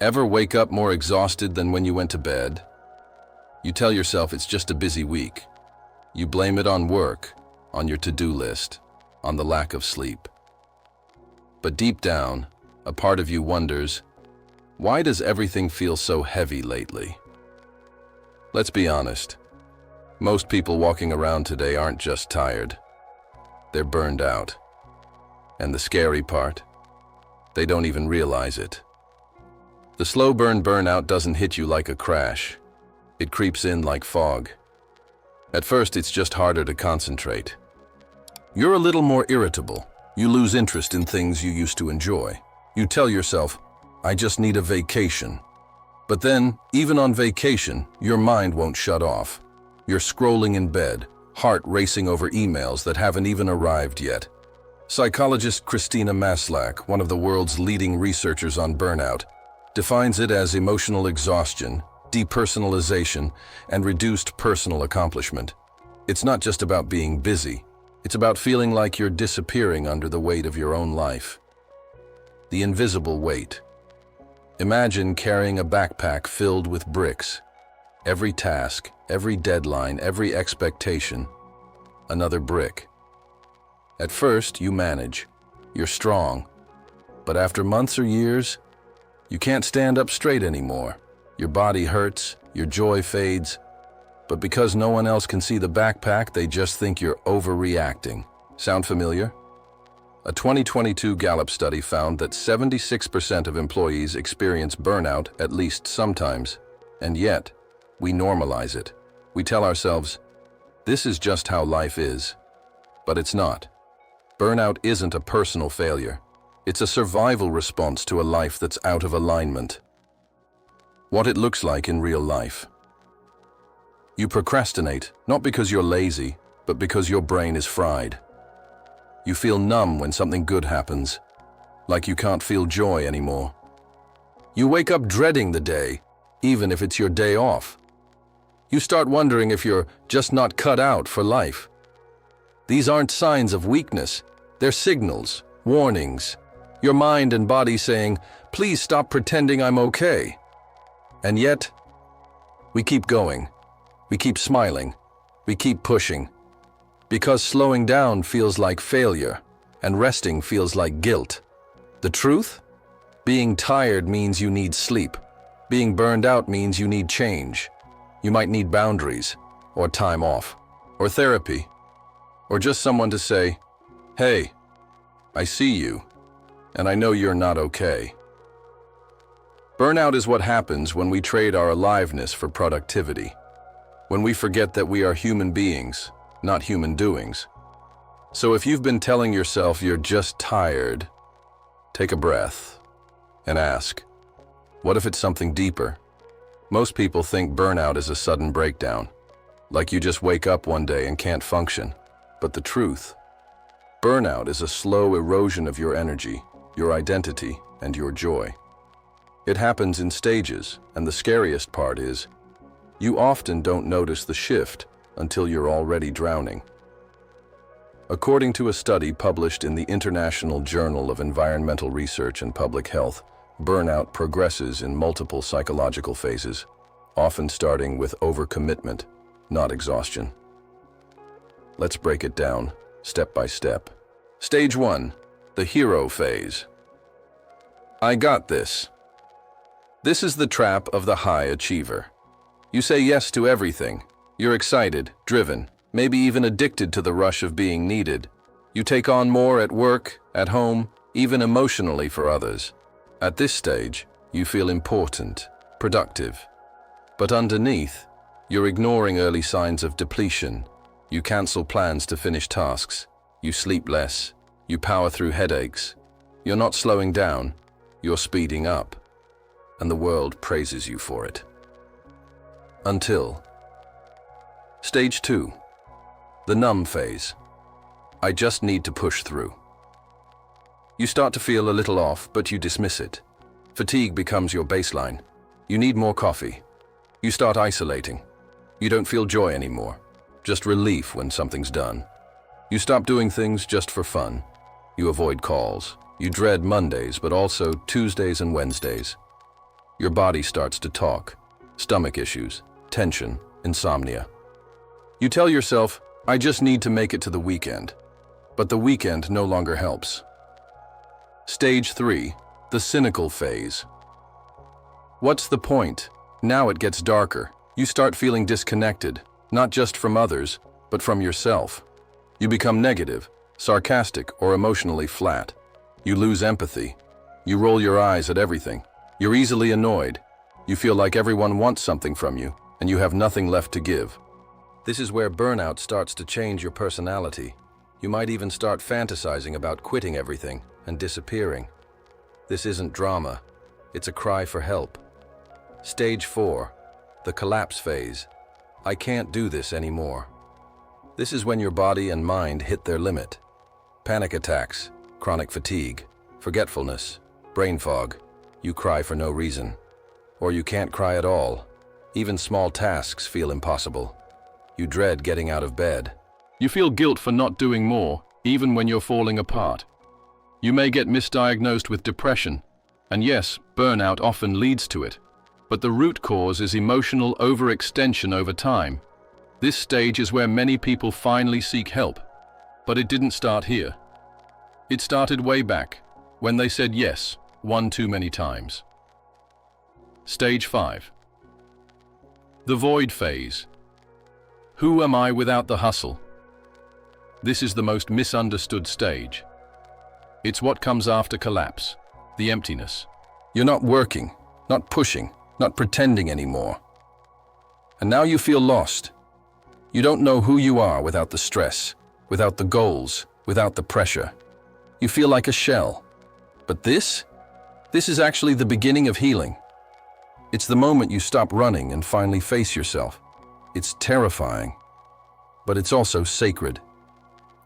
Ever wake up more exhausted than when you went to bed? You tell yourself it's just a busy week. You blame it on work, on your to-do list, on the lack of sleep. But deep down, a part of you wonders, why does everything feel so heavy lately? Let's be honest. Most people walking around today aren't just tired. They're burned out. And the scary part? They don't even realize it. The slow burn burnout doesn't hit you like a crash. It creeps in like fog. At first, it's just harder to concentrate. You're a little more irritable. You lose interest in things you used to enjoy. You tell yourself, I just need a vacation. But then, even on vacation, your mind won't shut off. You're scrolling in bed, heart racing over emails that haven't even arrived yet. Psychologist Christina Maslach, one of the world's leading researchers on burnout, defines it as emotional exhaustion, depersonalization, and reduced personal accomplishment. It's not just about being busy. It's about feeling like you're disappearing under the weight of your own life. The invisible weight. Imagine carrying a backpack filled with bricks. Every task, every deadline, every expectation, another brick. At first, you manage. You're strong. But after months or years, you can't stand up straight anymore. Your body hurts, your joy fades, but because no one else can see the backpack, they just think you're overreacting. Sound familiar? A 2022 Gallup study found that 76% of employees experience burnout at least sometimes, and yet, we normalize it. We tell ourselves, this is just how life is. But it's not. Burnout isn't a personal failure. It's a survival response to a life that's out of alignment. What it looks like in real life. You procrastinate, not because you're lazy, but because your brain is fried. You feel numb when something good happens, like you can't feel joy anymore. You wake up dreading the day, even if it's your day off. You start wondering if you're just not cut out for life. These aren't signs of weakness, they're signals, warnings. Your mind and body saying, please stop pretending I'm okay. And yet, we keep going. We keep smiling. We keep pushing. Because slowing down feels like failure, and resting feels like guilt. The truth? Being tired means you need sleep. Being burned out means you need change. You might need boundaries, or time off, or therapy, or just someone to say, hey, I see you. And I know you're not okay. Burnout is what happens when we trade our aliveness for productivity. When we forget that we are human beings, not human doings. So if you've been telling yourself you're just tired, take a breath and ask, what if it's something deeper? Most people think burnout is a sudden breakdown, like you just wake up one day and can't function. But the truth, burnout is a slow erosion of your energy, your identity, and your joy. It happens in stages, and the scariest part is, you often don't notice the shift until you're already drowning. According to a study published in the International Journal of Environmental Research and Public Health, burnout progresses in multiple psychological phases, often starting with overcommitment, not exhaustion. Let's break it down, step by step. Stage 1. The hero phase. I got this. This is the trap of the high achiever. You say yes to everything. You're excited, driven, maybe even addicted to the rush of being needed. You take on more at work, at home, even emotionally for others. At this stage, you feel important, productive. But underneath, you're ignoring early signs of depletion. You cancel plans to finish tasks. You sleep less. You power through headaches. You're not slowing down. You're speeding up. And the world praises you for it. Until Stage 2. The numb phase. I just need to push through. You start to feel a little off, but you dismiss it. Fatigue becomes your baseline. You need more coffee. You start isolating. You don't feel joy anymore, just relief when something's done. You stop doing things just for fun. You avoid calls. You dread Mondays, but also Tuesdays and Wednesdays. Your body starts to talk. Stomach issues, tension, insomnia. You tell yourself, I just need to make it to the weekend. But the weekend no longer helps. Stage 3, the cynical phase. What's the point? Now it gets darker. You start feeling disconnected, not just from others, but from yourself. You become negative, sarcastic, or emotionally flat. You lose empathy. You roll your eyes at everything. You're easily annoyed. You feel like everyone wants something from you, and you have nothing left to give. This is where burnout starts to change your personality. You might even start fantasizing about quitting everything and disappearing. This isn't drama. It's a cry for help. Stage 4, the collapse phase. I can't do this anymore. This is when your body and mind hit their limit. Panic attacks, chronic fatigue, forgetfulness, brain fog. You cry for no reason. Or you can't cry at all. Even small tasks feel impossible. You dread getting out of bed. You feel guilt for not doing more, even when you're falling apart. You may get misdiagnosed with depression, and yes, burnout often leads to it. But the root cause is emotional overextension over time. This stage is where many people finally seek help. But it didn't start here. It started way back, when they said yes, one too many times. Stage 5. The void phase. Who am I without the hustle? This is the most misunderstood stage. It's what comes after collapse, the emptiness. You're not working, not pushing, not pretending anymore. And now you feel lost. You don't know who you are without the stress, without the goals, without the pressure. You feel like a shell. But this is actually the beginning of healing. It's the moment you stop running and finally face yourself. It's terrifying, but it's also sacred.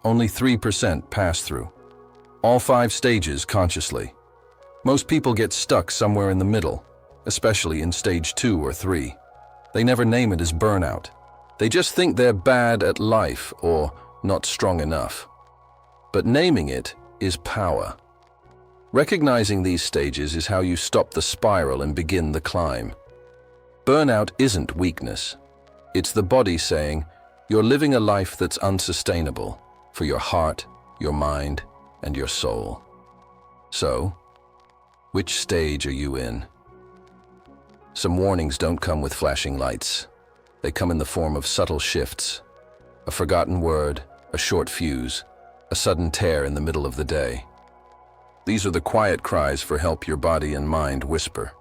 Only 3% pass through. All 5 stages consciously. Most people get stuck somewhere in the middle, especially in stage 2 or 3. They never name it as burnout. They just think they're bad at life or not strong enough. But naming it is power. Recognizing these stages is how you stop the spiral and begin the climb. Burnout isn't weakness. It's the body saying, you're living a life that's unsustainable for your heart, your mind, and your soul. So, which stage are you in? Some warnings don't come with flashing lights. They come in the form of subtle shifts. A forgotten word, a short fuse, a sudden tear in the middle of the day. These are the quiet cries for help your body and mind whisper.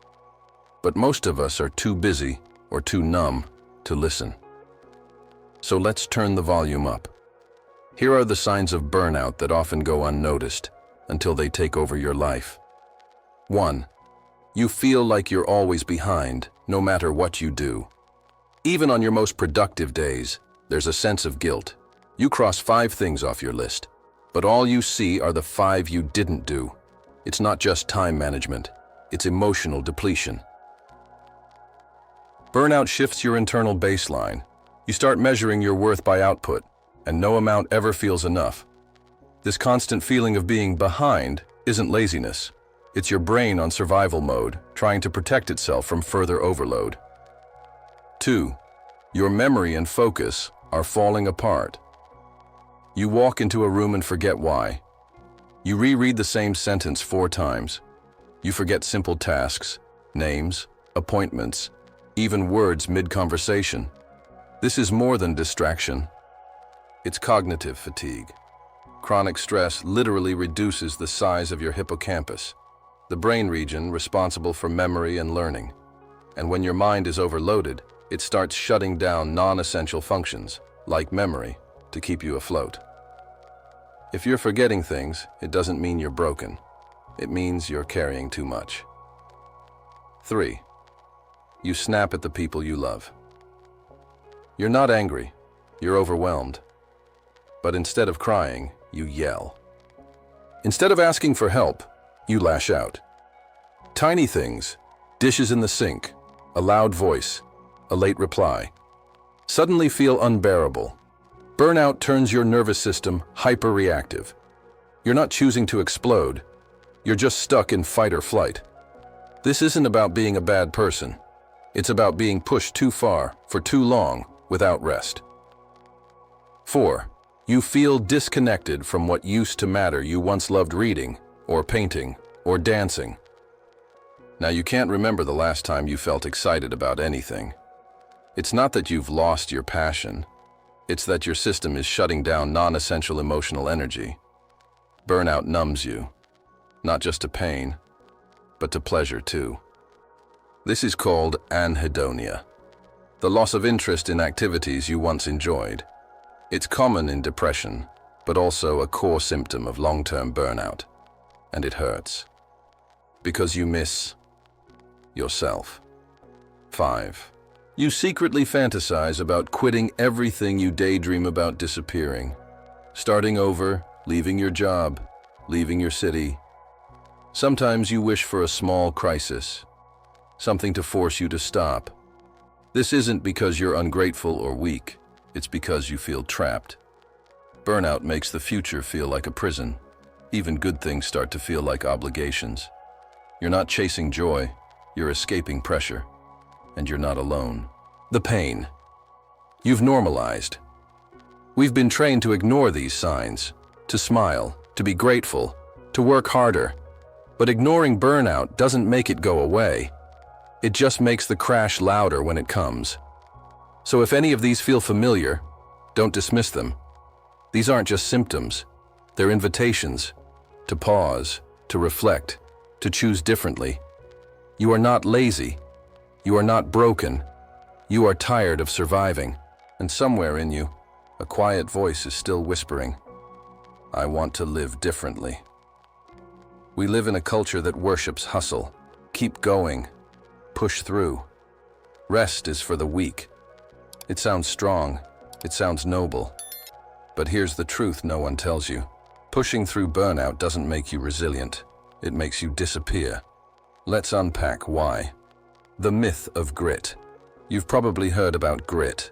But most of us are too busy or too numb to listen. So let's turn the volume up. Here are the signs of burnout that often go unnoticed until they take over your life. 1. You feel like you're always behind, no matter what you do. Even on your most productive days, there's a sense of guilt. You cross 5 things off your list, but all you see are the 5 you didn't do. It's not just time management, it's emotional depletion. Burnout shifts your internal baseline. You start measuring your worth by output, and no amount ever feels enough. This constant feeling of being behind isn't laziness. It's your brain on survival mode, trying to protect itself from further overload. 2. Your memory and focus are falling apart. You walk into a room and forget why. You reread the same sentence 4 times. You forget simple tasks, names, appointments, even words mid-conversation. This is more than distraction. It's cognitive fatigue. Chronic stress literally reduces the size of your hippocampus, the brain region responsible for memory and learning. And when your mind is overloaded, it starts shutting down non-essential functions, like memory, to keep you afloat. If you're forgetting things, it doesn't mean you're broken. It means you're carrying too much. 3. You snap at the people you love. You're not angry, you're overwhelmed. But instead of crying, you yell. Instead of asking for help, you lash out. Tiny things, dishes in the sink, a loud voice, a late reply, suddenly feel unbearable. Burnout turns your nervous system hyper-reactive. You're not choosing to explode, you're just stuck in fight or flight. This isn't about being a bad person. It's about being pushed too far for too long without rest. 4. You feel disconnected from what used to matter. You once loved reading, or painting, or dancing. Now you can't remember the last time you felt excited about anything. It's not that you've lost your passion. It's that your system is shutting down non-essential emotional energy. Burnout numbs you, not just to pain, but to pleasure too. This is called anhedonia, the loss of interest in activities you once enjoyed. It's common in depression, but also a core symptom of long-term burnout. And it hurts, because you miss yourself. 5. You secretly fantasize about quitting everything. You daydream about disappearing, starting over, leaving your job, leaving your city. Sometimes you wish for a small crisis, something to force you to stop. This isn't because you're ungrateful or weak, it's because you feel trapped. Burnout makes the future feel like a prison. Even good things start to feel like obligations. You're not chasing joy, you're escaping pressure. And you're not alone. The pain. You've normalized. We've been trained to ignore these signs, to smile, to be grateful, to work harder. But ignoring burnout doesn't make it go away. It just makes the crash louder when it comes. So if any of these feel familiar, don't dismiss them. These aren't just symptoms. They're invitations to pause, to reflect, to choose differently. You are not lazy. You are not broken. You are tired of surviving. And somewhere in you, a quiet voice is still whispering, I want to live differently. We live in a culture that worships hustle. Keep going. Push through. Rest is for the weak. It sounds strong. It sounds noble. But here's the truth no one tells you. Pushing through burnout doesn't make you resilient. It makes you disappear. Let's unpack why. The myth of grit. You've probably heard about grit,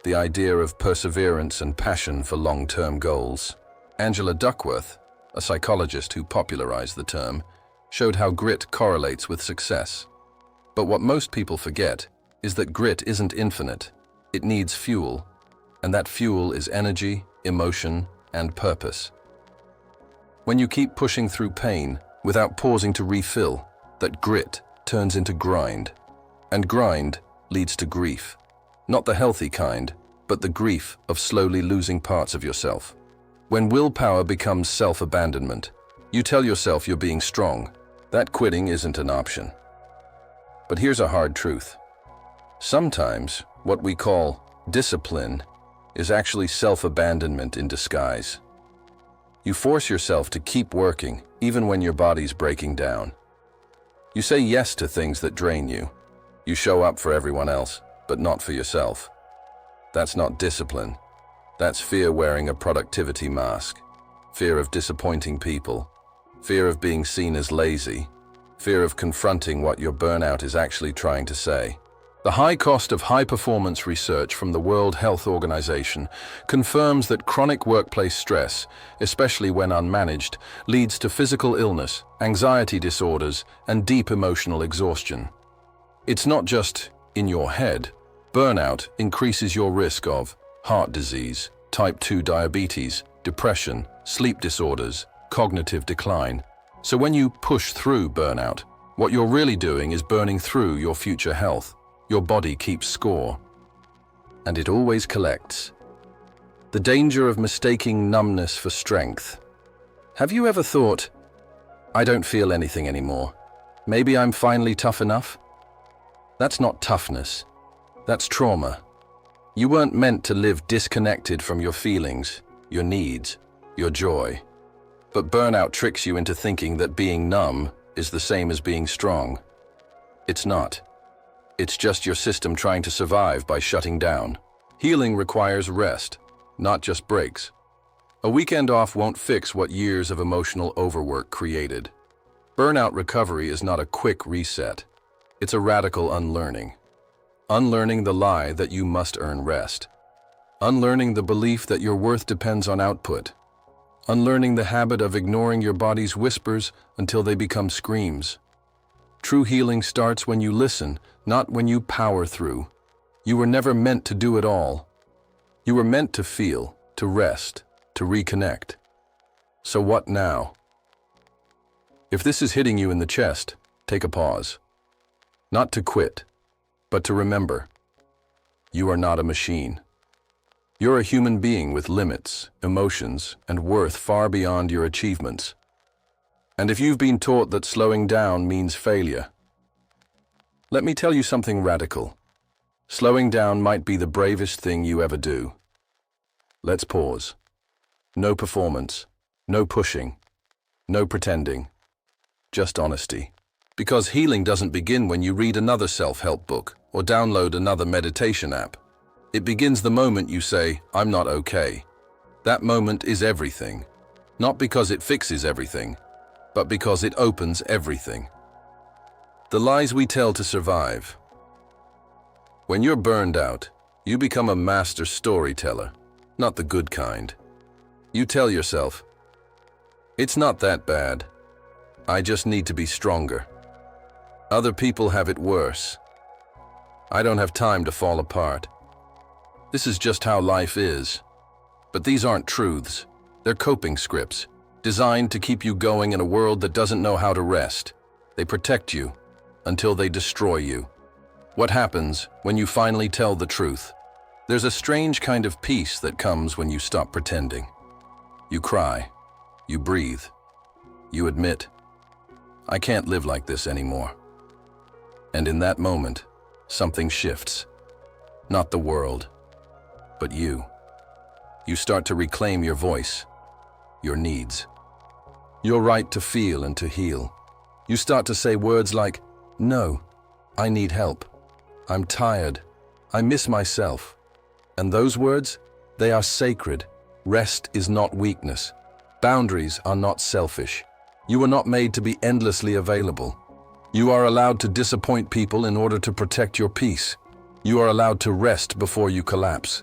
the idea of perseverance and passion for long-term goals. Angela Duckworth, a psychologist who popularized the term, showed how grit correlates with success. But what most people forget is that grit isn't infinite. It needs fuel, and that fuel is energy, emotion, and purpose. When you keep pushing through pain without pausing to refill, that grit turns into grind. And grind leads to grief. Not the healthy kind, but the grief of slowly losing parts of yourself. When willpower becomes self-abandonment, you tell yourself you're being strong. That quitting isn't an option. But here's a hard truth. Sometimes what we call discipline is actually self-abandonment in disguise. You force yourself to keep working even when your body's breaking down. You say yes to things that drain you. You show up for everyone else, but not for yourself. That's not discipline. That's fear wearing a productivity mask. Fear of disappointing people. Fear of being seen as lazy. Fear of confronting what your burnout is actually trying to say. The high cost of high-performance research from the World Health Organization confirms that chronic workplace stress, especially when unmanaged, leads to physical illness, anxiety disorders, and deep emotional exhaustion. It's not just in your head. Burnout increases your risk of heart disease, type 2 diabetes, depression, sleep disorders, cognitive decline. So when you push through burnout, what you're really doing is burning through your future health. Your body keeps score, and it always collects. The danger of mistaking numbness for strength. Have you ever thought, I don't feel anything anymore. Maybe I'm finally tough enough? That's not toughness. That's trauma. You weren't meant to live disconnected from your feelings, your needs, your joy. But burnout tricks you into thinking that being numb is the same as being strong. It's not. It's just your system trying to survive by shutting down. Healing requires rest, not just breaks. A weekend off won't fix what years of emotional overwork created. Burnout recovery is not a quick reset. It's a radical unlearning. Unlearning the lie that you must earn rest. Unlearning the belief that your worth depends on output. Unlearning the habit of ignoring your body's whispers until they become screams. True healing starts when you listen, not when you power through. You were never meant to do it all. You were meant to feel, to rest, to reconnect. So what now? If this is hitting you in the chest, take a pause. Not to quit, but to remember. You are not a machine. You're a human being with limits, emotions, and worth far beyond your achievements. And if you've been taught that slowing down means failure, let me tell you something radical. Slowing down might be the bravest thing you ever do. Let's pause. No performance, no pushing, no pretending, just honesty. Because healing doesn't begin when you read another self-help book or download another meditation app. It begins the moment you say, "I'm not okay." That moment is everything. Not because it fixes everything, but because it opens everything. The lies we tell to survive. When you're burned out, you become a master storyteller, not the good kind. You tell yourself, "It's not that bad. I just need to be stronger. Other people have it worse. I don't have time to fall apart. This is just how life is." But these aren't truths. They're coping scripts, designed to keep you going in a world that doesn't know how to rest. They protect you until they destroy you. What happens when you finally tell the truth? There's a strange kind of peace that comes when you stop pretending. You cry. You breathe. You admit, "I can't live like this anymore." And in that moment, something shifts. Not the world, but you. You start to reclaim your voice, your needs, your right to feel and to heal. You start to say words like, "No, I need help. I'm tired. I miss myself." And those words, they are sacred. Rest is not weakness. Boundaries are not selfish. You are not made to be endlessly available. You are allowed to disappoint people in order to protect your peace. You are allowed to rest before you collapse.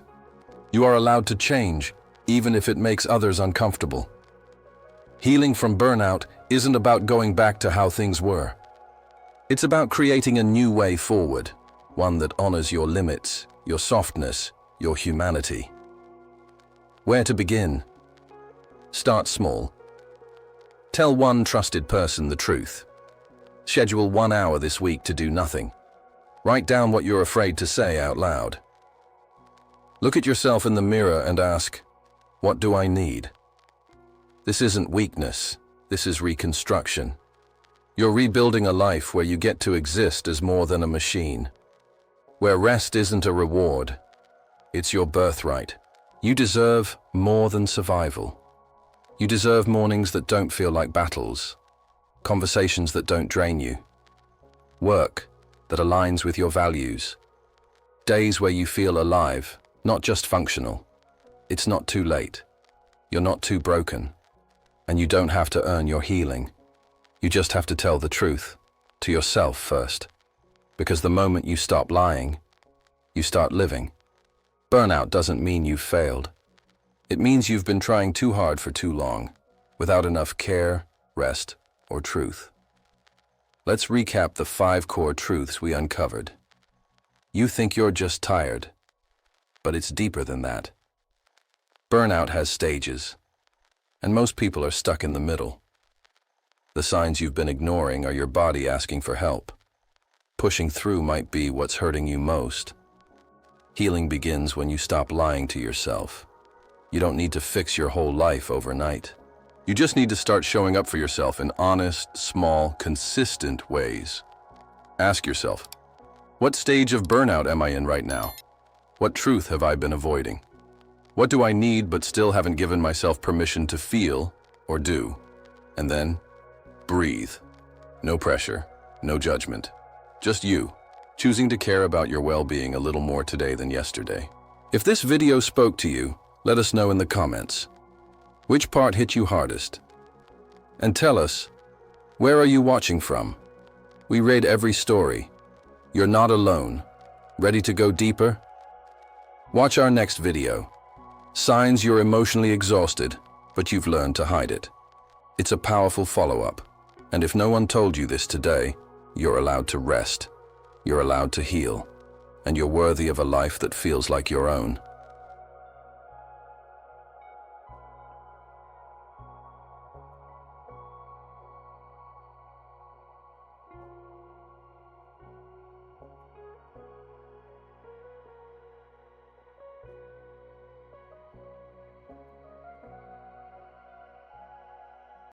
You are allowed to change, even if it makes others uncomfortable. Healing from burnout isn't about going back to how things were. It's about creating a new way forward, one that honors your limits, your softness, your humanity. Where to begin? Start small. Tell one trusted person the truth. Schedule 1 hour this week to do nothing. Write down what you're afraid to say out loud. Look at yourself in the mirror and ask, "What do I need?" This isn't weakness. This is reconstruction. You're rebuilding a life where you get to exist as more than a machine. Where rest isn't a reward. It's your birthright. You deserve more than survival. You deserve mornings that don't feel like battles. Conversations that don't drain you. Work that aligns with your values. Days where you feel alive, not just functional. It's not too late. You're not too broken. And you don't have to earn your healing. You just have to tell the truth, to yourself first. Because the moment you stop lying, you start living. Burnout doesn't mean you've failed. It means you've been trying too hard for too long, without enough care, rest, or truth. Let's recap the 5 core truths we uncovered. You think you're just tired, but it's deeper than that. Burnout has stages, and most people are stuck in the middle. The signs you've been ignoring are your body asking for help. Pushing through might be what's hurting you most. Healing begins when you stop lying to yourself. You don't need to fix your whole life overnight. You just need to start showing up for yourself in honest, small, consistent ways. Ask yourself, what stage of burnout am I in right now? What truth have I been avoiding? What do I need but still haven't given myself permission to feel or do? And then, breathe. No pressure, no judgment. Just you, choosing to care about your well-being a little more today than yesterday. If this video spoke to you, let us know in the comments. Which part hit you hardest? And tell us, where are you watching from? We read every story. You're not alone. Ready to go deeper? Watch our next video. Signs you're emotionally exhausted, but you've learned to hide it. It's a powerful follow-up. And if no one told you this today, You're allowed to rest. You're allowed to heal. And you're worthy of a life that feels like your own.